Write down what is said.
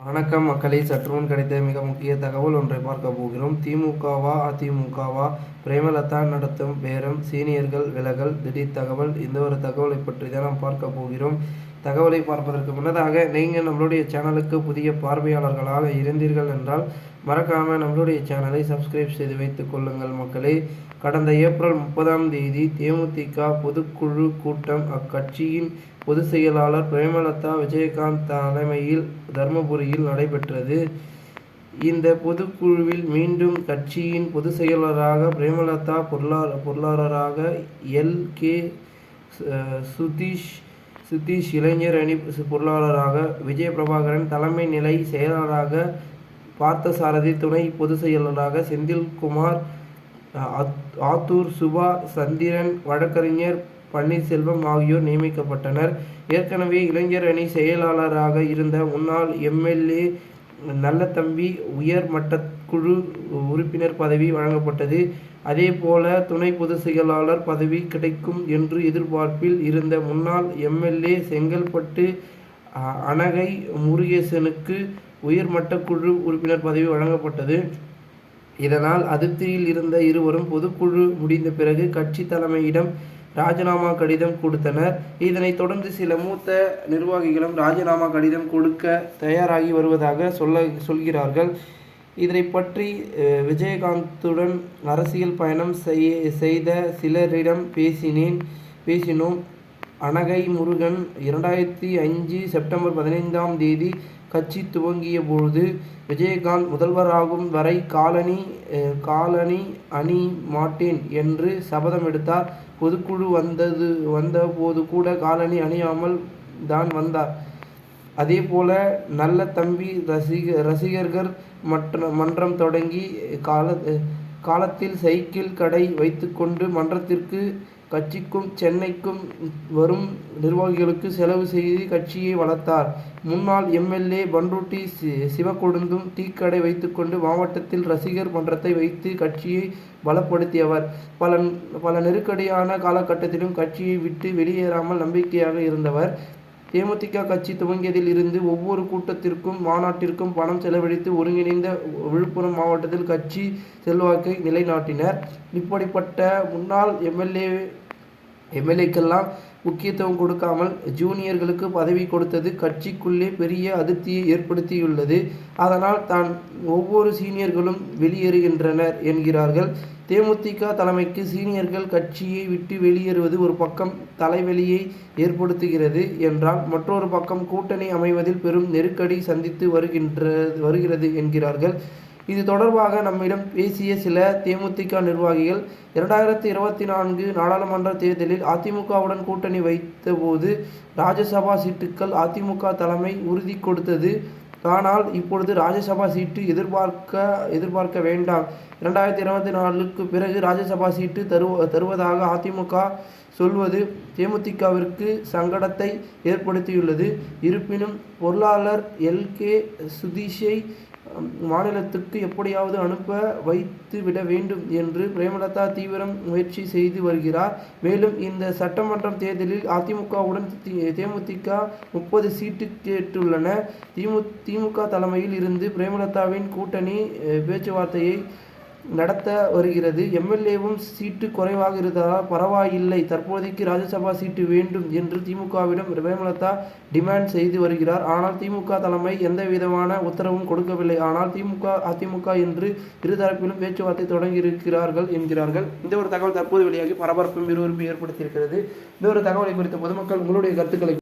வணக்கம் மக்களே, சற்றுமுன் கிடைத்த மிக முக்கிய தகவல் ஒன்றை பார்க்க போகிறோம். திமுகவா அதிமுகவா? பிரேமலதா நடத்தும் பேரம், சீனியர்கள் விலகல், திடீர் தகவல். இந்த ஒரு தகவலை பற்றி தான் நாம் பார்க்க போகிறோம். தகவலை பார்ப்பதற்கு முன்னதாக நீங்கள் நம்மளுடைய சேனலுக்கு புதிய பார்வையாளர்களாக இருந்தீர்கள் என்றால் மறக்காமல் நம்மளுடைய சேனலை சப்ஸ்கிரைப் செய்து வைத்துக் கொள்ளுங்கள் மக்களே. கடந்த ஏப்ரல் 30ஆம் தேதி தேமுதிக பொதுக்குழு கூட்டம் அக்கட்சியின் பொதுச் செயலாளர் பிரேமலதா விஜயகாந்த் தலைமையில் தர்மபுரியில் நடைபெற்றது. இந்த பொதுக்குழுவில் மீண்டும் கட்சியின் பொதுச் செயலாளராக பிரேமலதா, பொருளாளராக எல்.கே. சுதீஷ், இளைஞர் அணி பொருளாளராக விஜயபிரபாகரன், தலைமை நிலை செயலாளராக பார்த்தசாரதி, துணை பொதுச் செயலாளராக செந்தில்குமார், ஆத்தூர் சுபா, சந்திரன், வழக்கறிஞர் பன்னீர்செல்வம் ஆகியோர் நியமிக்கப்பட்டனர். ஏற்கனவே இளைஞர் அணி செயலாளராக இருந்த முன்னாள் எம்.எல்.ஏ. நல்லதம்பி உயர்மட்ட குழு உறுப்பினர் பதவி வழங்கப்பட்டது. அதேபோல துணை பொதுச் செயலாளர் பதவி கிடைக்கும் என்று எதிர்பார்ப்பில் இருந்த முன்னாள் எம்.எல்.ஏ. செங்கல்பட்டு அனகை முருகேசனுக்கு உயர்மட்ட குழு உறுப்பினர் பதவி வழங்கப்பட்டது. இதனால் அதிருப்தியில் இருந்த இருவரும் பொதுக்குழு முடிந்த பிறகு கட்சி தலைமையிடம் ராஜினாமா கடிதம் கொடுத்தனர். இதனைத் தொடர்ந்து சில மூத்த நிர்வாகிகளும் ராஜினாமா கடிதம் கொடுக்க தயாராகி வருவதாக சொல்கிறார்கள். இதனை பற்றி விஜயகாந்துடன் அரசியல் பயணம் செய்த சிலரிடம் பேசினோம். அனகை முருகன் 2005 செப்டம்பர் 15ஆம் தேதி கட்சி துவங்கிய பொழுது விஜயகாந்த் முதல்வராகும் வரை காலனி அணி மாட்டேன் என்று சபதம் எடுத்தார். பொதுக்குழு வந்த போது கூட காலனி அணியாமல் தான் வந்தார். அதேபோல நல்லதம்பி ரசிகர்கள் மன்றம் தொடங்கி காலத்தில் சைக்கிள் கடை வைத்துக்கொண்டு மன்றத்திற்கு கட்சிக்கும் சென்னைக்கும் வரும் நிர்வாகிகளுக்கு செலவு செய்து கட்சியை வளர்த்தார். முன்னாள் எம்.எல்.ஏ. பண்ருட்டி சிவக்கொழுந்தும் டீக்கடை வைத்துக்கொண்டு மாவட்டத்தில் ரசிகர் மன்றத்தை வைத்து கட்சியை பலப்படுத்தியவர். பல நெருக்கடியான காலகட்டத்திலும் கட்சியை விட்டு வெளியேறாமல் நம்பிக்கையாக இருந்தவர். தேமுதிக கட்சி துவங்கியதில் இருந்து ஒவ்வொரு கூட்டத்திற்கும் மாநாட்டிற்கும் பணம் செலவழித்து ஒருங்கிணைந்த விழுப்புரம் மாவட்டத்தில் கட்சி செல்வாக்கை நிலைநாட்டினர். இப்படிப்பட்ட முன்னாள் எம்எல்ஏக்கெல்லாம் முக்கியத்துவம் கொடுக்காமல் ஜூனியர்களுக்கு பதவி கொடுத்தது கட்சிக்குள்ளே பெரிய அதிருப்தியை ஏற்படுத்தியுள்ளது. அதனால் தான் ஒவ்வொரு சீனியர்களும் வெளியேறுகின்றனர் என்கிறார்கள். தேமுதிக தலைமைக்கு சீனியர்கள் கட்சியை விட்டு வெளியேறுவது ஒரு பக்கம் தலைவலியை ஏற்படுத்துகிறது என்றால், மற்றொரு பக்கம் கூட்டணி அமைவதில் பெரும் நெருக்கடி சந்தித்து வருகிறது என்கிறார்கள். இது தொடர்பாக நம்மிடம் பேசிய சில தேமுதிக நிர்வாகிகள், 2024 நாடாளுமன்ற தேர்தலில் அதிமுகவுடன் கூட்டணி வைத்தபோது ராஜ்யசபா சீட்டுக்கள் அதிமுக தலைமை உறுதி கொடுத்தது. ஆனால் இப்பொழுது ராஜ்யசபா சீட்டு எதிர்பார்க்க வேண்டாம், 2024க்கு பிறகு ராஜ்யசபா சீட்டு தருவதாக அதிமுக சொல்வது தேமுதிகவிற்கு சங்கடத்தை ஏற்படுத்தியுள்ளது. இருப்பினும் பொருளாளர் எல்.கே. சுதீஷை மாநிலத்துக்கு எப்படியாவது அனுப்ப வைத்து விட வேண்டும் என்று பிரேமலதா தீவிரம் முயற்சி செய்து வருகிறார். மேலும் இந்த சட்டமன்ற தேர்தலில் அதிமுகவுடன் தேமுதிக 30 சீட்டு கேட்டுள்ளன. திமுக தலைமையில் இருந்து பிரேமலதாவின் கூட்டணி பேச்சுவார்த்தையை நடத்த வருகிறது. எம்.எல்.ஏவும் சீட்டு குறைவாக இருந்ததால் பரவாயில்லை, தற்போதைக்கு ராஜ்யசபா சீட்டு வேண்டும் என்று திமுகவிடம் பிரேமலதா டிமாண்ட் செய்து வருகிறார். ஆனால் திமுக தலைமை எந்த விதமான உத்தரவும் கொடுக்கவில்லை. ஆனால் அதிமுக என்று இருதரப்பிலும் பேச்சுவார்த்தை தொடங்கியிருக்கிறார்கள் என்கிறார்கள். இந்த ஒரு தகவல் தற்போது வெளியாகி பரபரப்பும் விறுவிறுப்பும் ஏற்படுத்தியிருக்கிறது. இந்த ஒரு தகவலை குறித்த பொதுமக்கள் உங்களுடைய கருத்துக்களை